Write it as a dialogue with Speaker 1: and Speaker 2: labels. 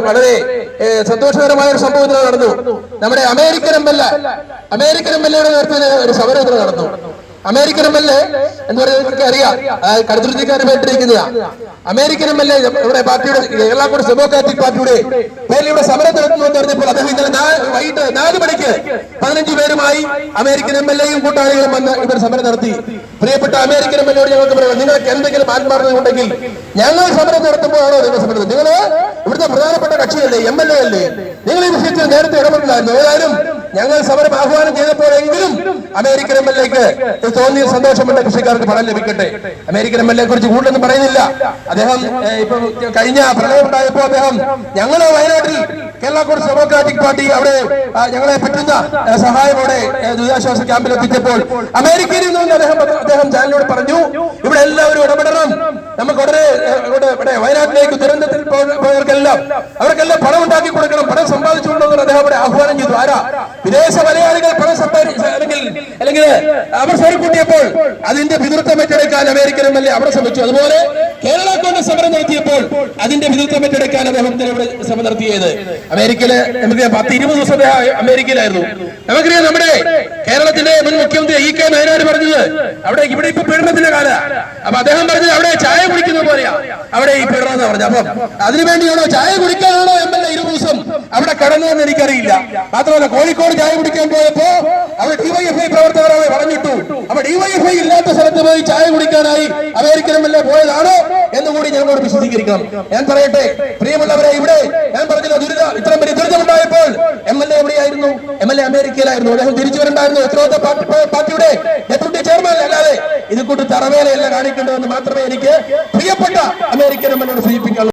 Speaker 1: വളരെ സന്തോഷകരമായ ഒരു സംഭവത്തിൽ നടന്നു. നമ്മുടെ അമേരിക്കൻ എം എൽ എയുടെ നേതൃത്വത്തിൽ ഒരു സമരം നടന്നു. അമേരിക്കൻ എം എൽ എ എന്ന് പറയുന്നത് അറിയാം, കടുത്തുരുത്തിക്കാരെ പേരിട്ടിരിക്കുന്നതാണ്. അമേരിക്കൻ എം എൽ എ ഇവിടെ പാർട്ടിയുടെ കേരള കോൺഗ്രസ് ഡെമോക്രാറ്റിക് പാർട്ടിയുടെ പേരിൽ ഇവിടെ സമരം നടത്തുമെന്ന് പറഞ്ഞപ്പോൾ അദ്ദേഹം ഇന്നലെ വൈകിട്ട് 4 മണിക്ക് 15 പേരുമായി അമേരിക്കൻ എം എൽ എയും കൂട്ടാളികളും വന്ന് ഇവർ സമരം നടത്തി. പ്രിയപ്പെട്ട അമേരിക്കൻ എം എൽ എയോട് ഞങ്ങൾക്ക് പറയാം, നിങ്ങൾക്ക് എന്തെങ്കിലും ആത്മാർത്ഥത ഉണ്ടെങ്കിൽ ഞങ്ങൾ സമരം നടത്തുമ്പോഴാണോ നിങ്ങൾ സമരം? നിങ്ങൾ ഇവിടുത്തെ പ്രധാനപ്പെട്ട കക്ഷിയല്ലേ, എം എൽ എ അല്ലേ? നിങ്ങൾ ഈ വിഷയത്തിൽ നേരത്തെ ഇടപെടില്ലായിരുന്നു. ഏതായാലും ഞങ്ങൾ സമരം ആഹ്വാനം ചെയ്തപ്പോഴെങ്കിലും അമേരിക്കൻ എം എൽ എക്ക് തോന്നിയ സന്തോഷമുണ്ട്. കൃഷിക്കാർക്ക് ഫലം ലഭിക്കട്ടെ. അമേരിക്കൻ എം എൽ എ കുറിച്ച് കൂടുതലൊന്നും പറയുന്നില്ല. അദ്ദേഹം ഇപ്പൊ കഴിഞ്ഞ പ്രളയം ഉണ്ടായപ്പോ അദ്ദേഹം ഞങ്ങള് വയനാട്ടിൽ കേരള കോൺഗ്രസ് ഡെമോക്രാറ്റിക് പാർട്ടി അവിടെ ഞങ്ങളെ പറ്റുന്ന സഹായമോടെ ദുരിതാശ്വാസ ക്യാമ്പിൽ എത്തിച്ചപ്പോൾ അമേരിക്കയിൽ നിന്ന് അദ്ദേഹം ചാനലിനോട് പറഞ്ഞു, ഇവിടെ എല്ലാവരും ഇടപെടണം, നമുക്ക് ഉടനെ ഇവിടെ വയനാട്ടിലേക്ക് ദുരന്തത്തിൽ അവർക്കെല്ലാം പണം ഉണ്ടാക്കി കൊടുക്കണം, പണം സമ്പാദിച്ചുകൊണ്ടെന്ന് അദ്ദേഹം അവിടെ ആഹ്വാനം ചെയ്തു. ആരാ? വിദേശ മലയാളികൾ പണം അല്ലെങ്കിൽ അവർ സ്വരുക്കൂട്ടിയപ്പോൾ അതിന്റെ പിതൃത്വം ഏറ്റെടുക്കാൻ അമേരിക്കൻ എം എൽ എ അവിടെ ശ്രമിച്ചു. അതുപോലെ കേരള കോൺഗ്രസ് സമരം നടത്തിയപ്പോൾ അതിന്റെ പിതൃത്വം ഏറ്റെടുക്കാൻ അദ്ദേഹത്തിന് ഇവിടെ ശ്രമം നടത്തിയത്. അമേരിക്കയില് നമുക്ക് 10-20 ദിവസം അമേരിക്കയിലായിരുന്നു. നമുക്കറിയാം, നമ്മുടെ കേരളത്തിന്റെ മുൻ മുഖ്യമന്ത്രി E.K. നായനാർ പറഞ്ഞത് ഇവിടെ ഇപ്പൊ പീഡനത്തിന്റെ കാല. അപ്പൊ അദ്ദേഹം പറഞ്ഞത് അവിടെ ചായ കുടിക്കുന്ന പോലെയാ അവിടെ ഈ പീഡനം എന്ന് പറഞ്ഞു. അപ്പം അതിനുവേണ്ടിയാണോ, ചായ കുടിക്കാനാണോ എം എൽ എ 20 ദിവസം അവിടെ കടന്നതെന്ന് എനിക്കറിയില്ല. മാത്രമല്ല, കോഴിക്കോട് ചായ കുടിക്കാൻ പോയപ്പോ അവിടെ DYFI പ്രവർത്തകർ അവിടെ പറഞ്ഞിട്ടു. അപ്പൊ DYFI ഇല്ലാത്ത സ്ഥലത്ത് പോയി ചായ കുടിക്കാനായി അമേരിക്കൻ എം എൽ എ പോയതാണോ എന്നുകൂടി ഞങ്ങളോട് വിശദീകരിക്കണം. ഞാൻ പറയട്ടെ പ്രിയമുള്ളവരെ, ഇവിടെ ഞാൻ പറഞ്ഞില്ല, ഇത്രയും വലിയ ദുരിതമുണ്ടായപ്പോൾ എം എൽ എ എവിടെയായിരുന്നു? എം എൽ എ അമേരിക്കയിലായിരുന്നു. അദ്ദേഹം തിരിച്ചു വരണ്ടായിരുന്നു. ഉത്തരവാദിത്ത പാർട്ടിയുടെ ഡെപ്യൂട്ടി ചെയർമാൻ. അല്ലാതെ ഇത് കൂട്ട് തറവേലയല്ല കാണിക്കേണ്ടതെന്ന് മാത്രമേ എനിക്ക് പ്രിയപ്പെട്ട അമേരിക്കൻ എം എൽ എയോട് സൂചിപ്പിക്കാനുള്ളൂ.